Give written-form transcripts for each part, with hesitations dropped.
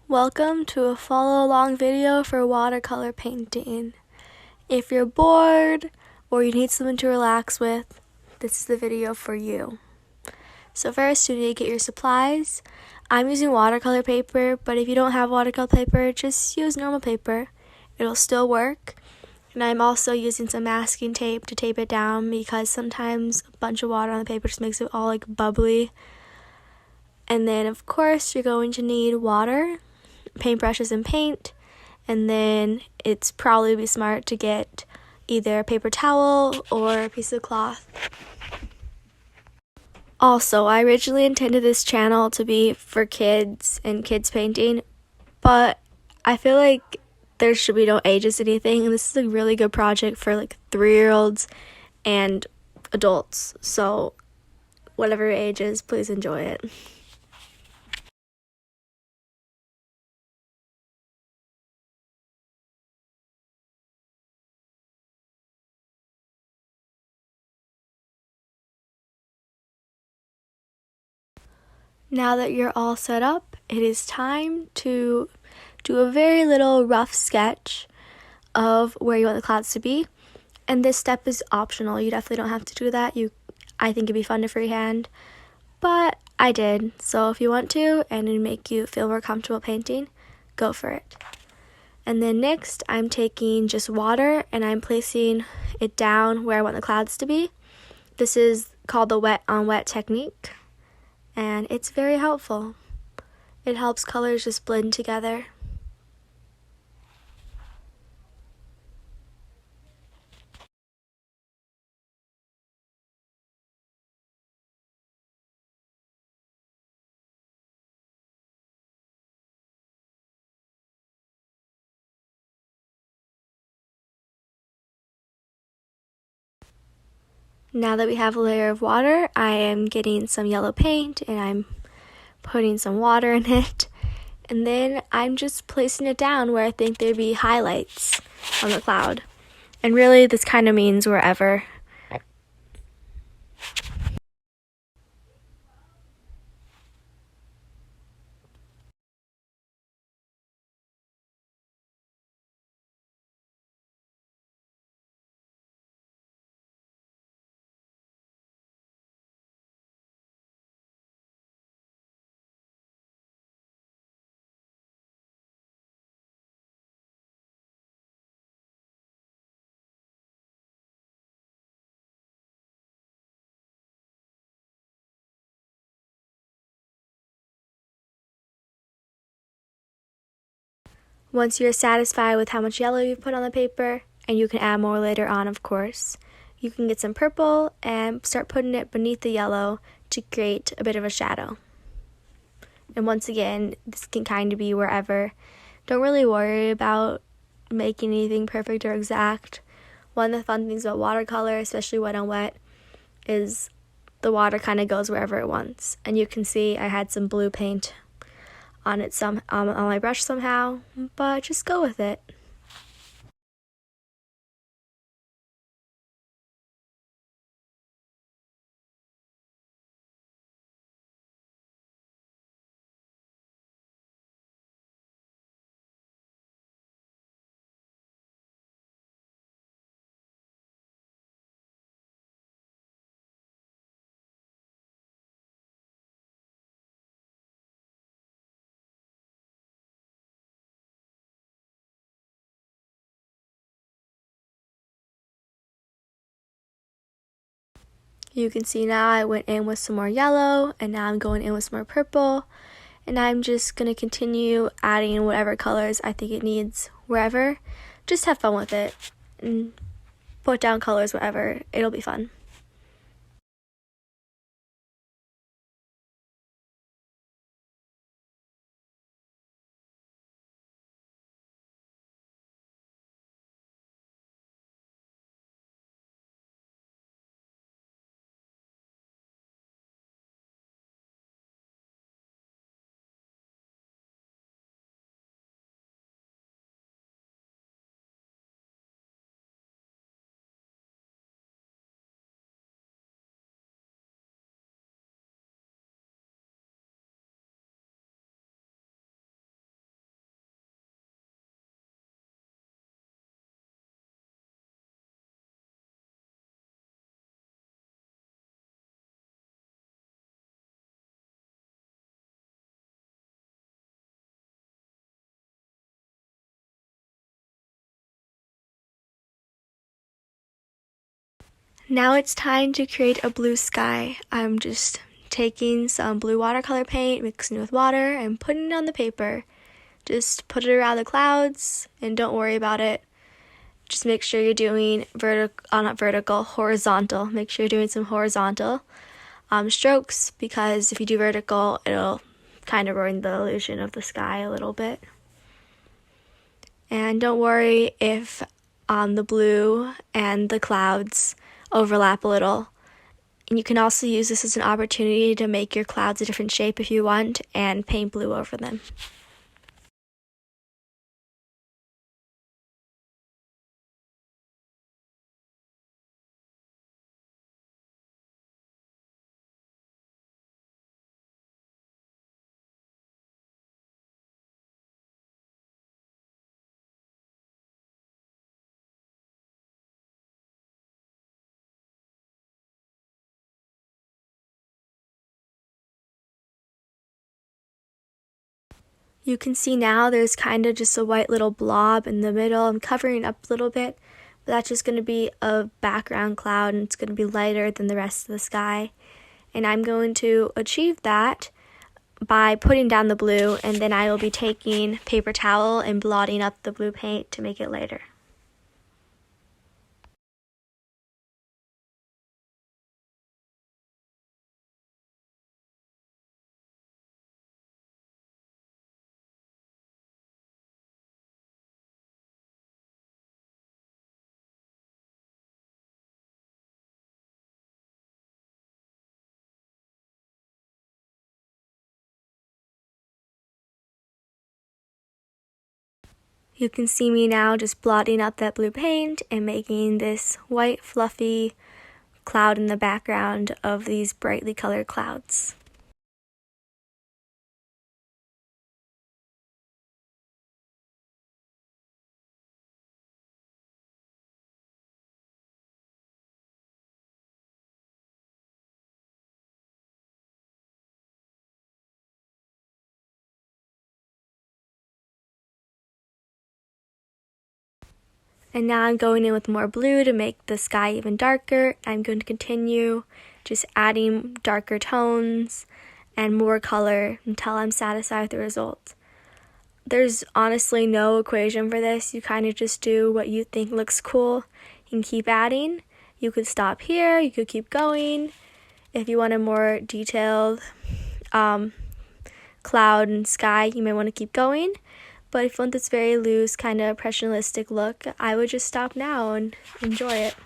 Welcome to a follow along video for watercolor painting. If you're bored or you need something to relax with, this is the video for you. So first you need to get your supplies. I'm using watercolor paper, but if you don't have watercolor paper, just use normal paper. It'll still work. And I'm also using some masking tape to tape it down because sometimes a bunch of water on the paper just makes it all like bubbly. And then of course you're going to need water, paintbrushes and paint, and then it's probably be smart to get either a paper towel or a piece of cloth. Also, I originally intended this channel to be for kids and kids painting, but I feel like there should be no ages anything, and this is a really good project for like 3-year-olds and adults, so whatever your age is, please enjoy it. Now that you're all set up, it is time to do a very little rough sketch of where you want the clouds to be. And this step is optional. You definitely don't have to do that. I think it'd be fun to freehand, but I did. So if you want to and it'd make you feel more comfortable painting, go for it. And then next, I'm taking just water and I'm placing it down where I want the clouds to be. This is called the wet on wet technique, and it's very helpful. It helps colors just blend together. Now that we have a layer of water, I am getting some yellow paint and I'm putting some water in it. And then I'm just placing it down where I think there'd be highlights on the cloud. And really, this kind of means wherever. Once you're satisfied with how much yellow you've put on the paper, and you can add more later on, of course, you can get some purple and start putting it beneath the yellow to create a bit of a shadow. And once again, this can kind of be wherever. Don't really worry about making anything perfect or exact. One of the fun things about watercolor, especially wet on wet, is the water kind of goes wherever it wants. And you can see I had some blue paint on it on my brush somehow, but just go with it. You can see now I went in with some more yellow, and now I'm going in with some more purple, and I'm just going to continue adding whatever colors I think it needs wherever. Just have fun with it and put down colors wherever. It'll be fun. Now it's time to create a blue sky. I'm just taking some blue watercolor paint, mixing it with water, and putting it on the paper. Just put it around the clouds and don't worry about it. Just make sure you're doing horizontal. Make sure you're doing some horizontal strokes, because if you do vertical, it'll kind of ruin the illusion of the sky a little bit. And don't worry if the blue and the clouds overlap a little. And you can also use this as an opportunity to make your clouds a different shape if you want and paint blue over them. You can see now there's kind of just a white little blob in the middle. I'm covering up a little bit, but that's just going to be a background cloud, and it's going to be lighter than the rest of the sky. And I'm going to achieve that by putting down the blue, and then I will be taking paper towel and blotting up the blue paint to make it lighter. You can see me now just blotting out that blue paint and making this white fluffy cloud in the background of these brightly colored clouds. And now I'm going in with more blue to make the sky even darker. I'm going to continue just adding darker tones and more color until I'm satisfied with the result. There's honestly no equation for this. You kind of just do what you think looks cool and keep adding. You could stop here, you could keep going. If you want a more detailed cloud and sky, you may want to keep going. But if you want this very loose, kind of impressionistic look, I would just stop now and enjoy it.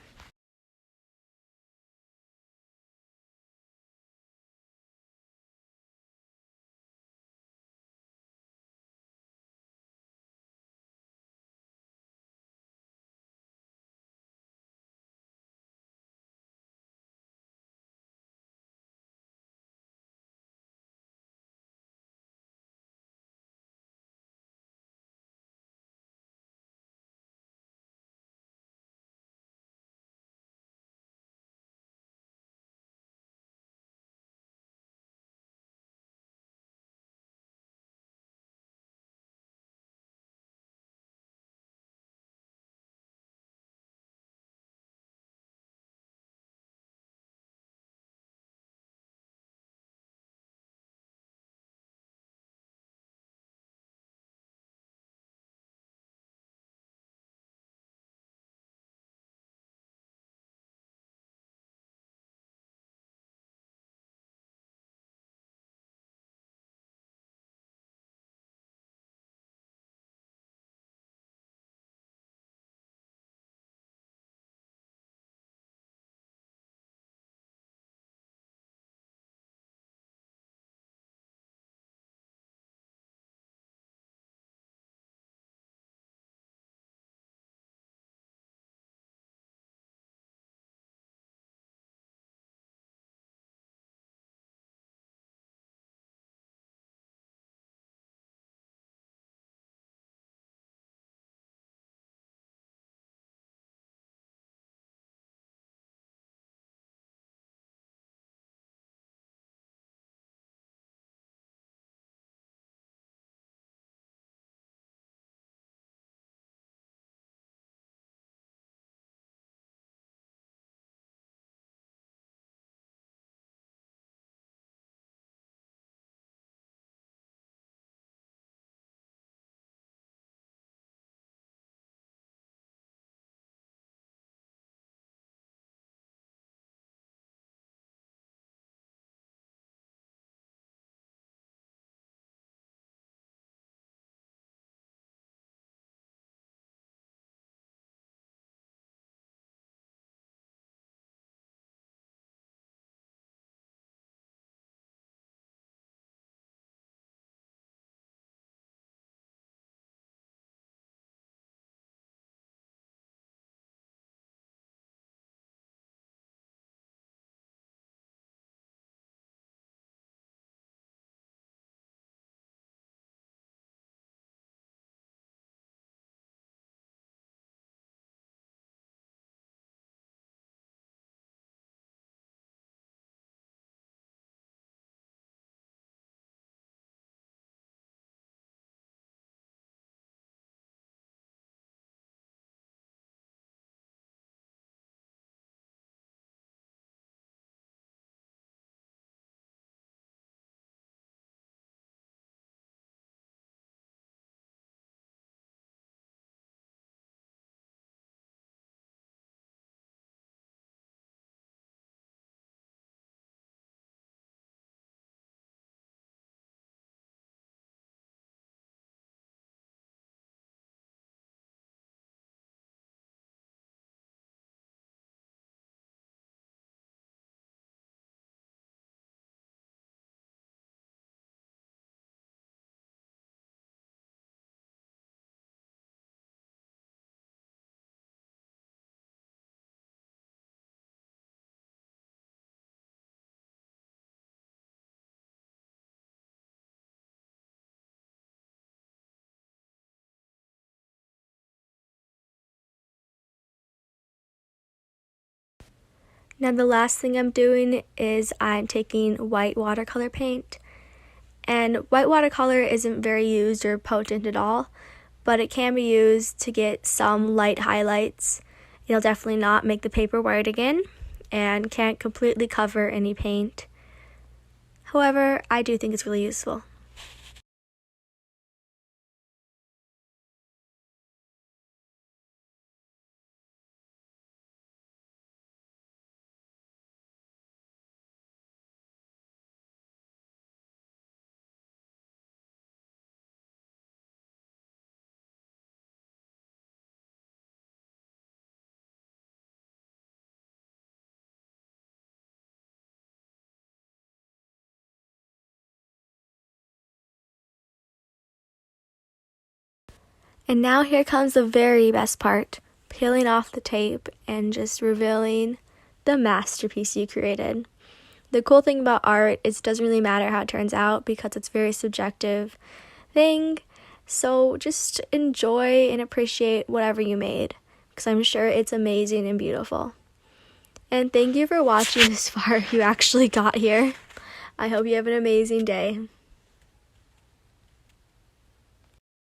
Now the last thing I'm doing is I'm taking white watercolor paint. And white watercolor isn't very used or potent at all, but it can be used to get some light highlights. It'll definitely not make the paper white again and can't completely cover any paint. However, I do think it's really useful. And now here comes the very best part, peeling off the tape and just revealing the masterpiece you created. The cool thing about art is it doesn't really matter how it turns out because it's a very subjective thing. So just enjoy and appreciate whatever you made because I'm sure it's amazing and beautiful. And thank you for watching this far if you actually got here. I hope you have an amazing day.